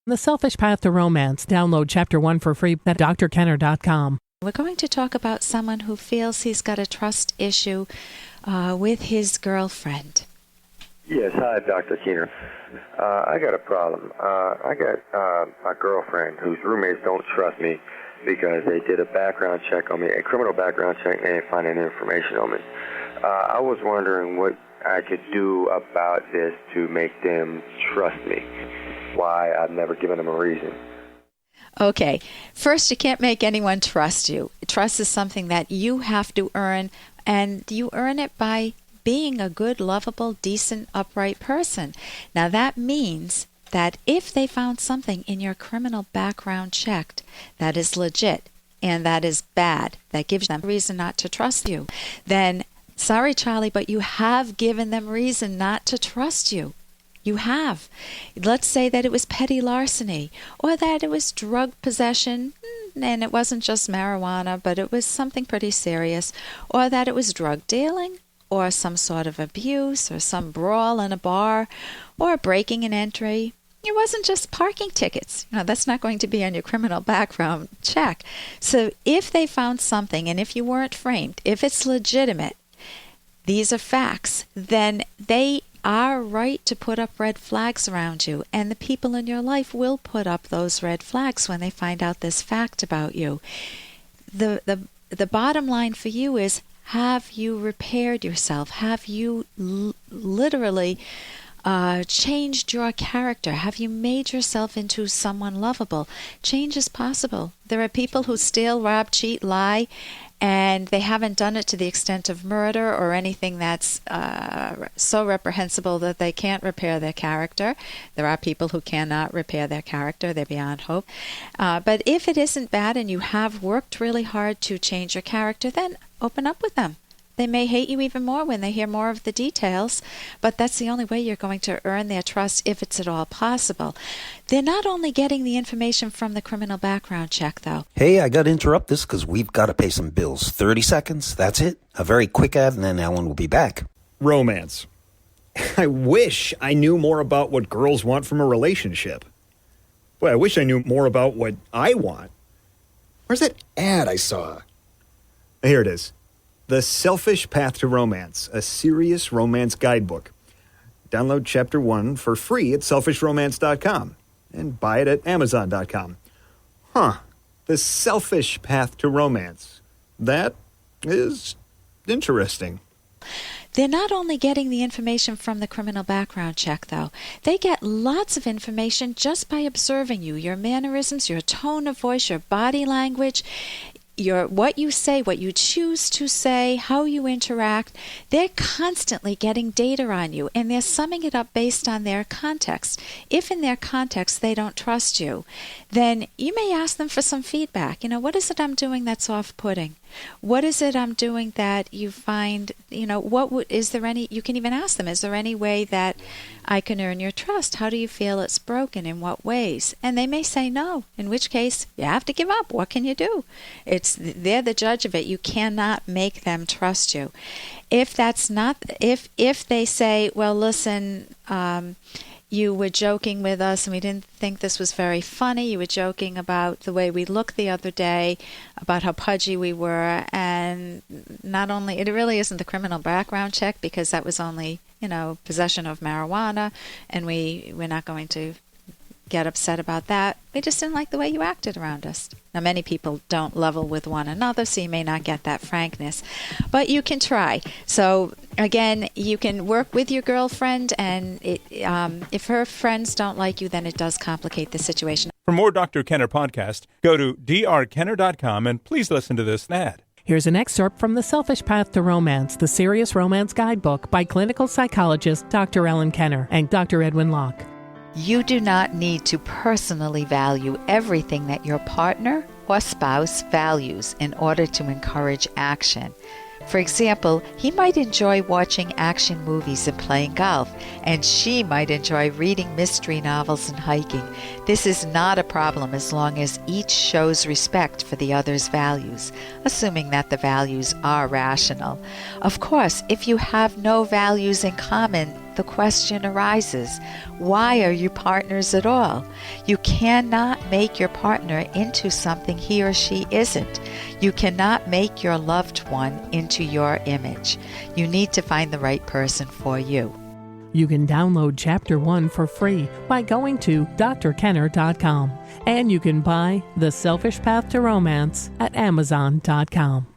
The Selfish Path to Romance. Download Chapter 1 for free at drkenner.com. We're going to talk about someone who feels he's got a trust issue with his girlfriend. Yes, hi, Dr. Keener. I got a problem. I got a girlfriend whose roommates don't trust me because they did a background check on me, a criminal background check, and they didn't find any information on me. I was wondering what I could do about this to make them trust me. Why I've never given them a reason. Okay, first, you can't make anyone trust you. Trust is something that you have to earn, and you earn it by being a good, lovable, decent, upright person. Now, that means that if they found something in your criminal background checked that is legit and that is bad, that gives them reason not to trust you, then, sorry, Charlie, but you have given them reason not to trust you. You have. Let's say that it was petty larceny, or that it was drug possession, and it wasn't just marijuana, but it was something pretty serious, or that it was drug dealing, or some sort of abuse, or some brawl in a bar, or breaking an entry. It wasn't just parking tickets. That's not going to be on your criminal background check. So if they found something, and if you weren't framed, if it's legitimate, these are facts, then they are right to put up red flags around you, and the people in your life will put up those red flags when they find out this fact about you. The bottom line for you is, have you repaired yourself? Have you literally changed your character? Have you made yourself into someone lovable? Change is possible. There are people who steal, rob, cheat, lie, and they haven't done it to the extent of murder or anything that's so reprehensible that they can't repair their character. There are people who cannot repair their character. They're beyond hope. But if it isn't bad and you have worked really hard to change your character, then open up with them. They may hate you even more when they hear more of the details, but that's the only way you're going to earn their trust if it's at all possible. They're not only getting the information from the criminal background check, though. Hey, I got to interrupt this because we've got to pay some bills. 30 seconds, that's it. A very quick ad, and then Ellen will be back. Romance. I wish I knew more about what girls want from a relationship. Boy, I wish I knew more about what I want. Where's that ad I saw? Here it is. The Selfish Path to Romance, a serious romance guidebook. Download Chapter 1 for free at selfishromance.com and buy it at amazon.com. The Selfish Path to Romance. That is interesting. They're not only getting the information from the criminal background check, though. They get lots of information just by observing you, your mannerisms, your tone of voice, your body language, what you say, what you choose to say, how you interact. They're constantly getting data on you, and they're summing it up based on their context. If in their context they don't trust you, then you may ask them for some feedback. What is it I'm doing that's off-putting? What is it I'm doing that you find, is there any, you can even ask them, is there any way that I can earn your trust? How do you feel it's broken? In what ways? And they may say no, in which case you have to give up. What can you do? They're the judge of it. You cannot make them trust you. If that's not, if they say, well, listen, you were joking with us and we didn't think this was very funny. You were joking about the way we looked the other day, about how pudgy we were, and not only, it really isn't the criminal background check because that was only, possession of marijuana, and we're not going to get upset about that. We just didn't like the way you acted around us. Now, many people don't level with one another, so you may not get that frankness, but you can try. So again, you can work with your girlfriend, and if her friends don't like you, then it does complicate the situation. For more Dr. Kenner podcast, go to drkenner.com and please listen to this ad. Here's an excerpt from The Selfish Path to Romance, the Serious Romance Guidebook by clinical psychologist Dr. Ellen Kenner and Dr. Edwin Locke. You do not need to personally value everything that your partner or spouse values in order to encourage action. For example, he might enjoy watching action movies and playing golf, and she might enjoy reading mystery novels and hiking. This is not a problem as long as each shows respect for the other's values, assuming that the values are rational. Of course, if you have no values in common, the question arises, why are you partners at all? You cannot make your partner into something he or she isn't. You cannot make your loved one into your image. You need to find the right person for you. You can download Chapter 1 for free by going to drkenner.com. And you can buy The Selfish Path to Romance at amazon.com.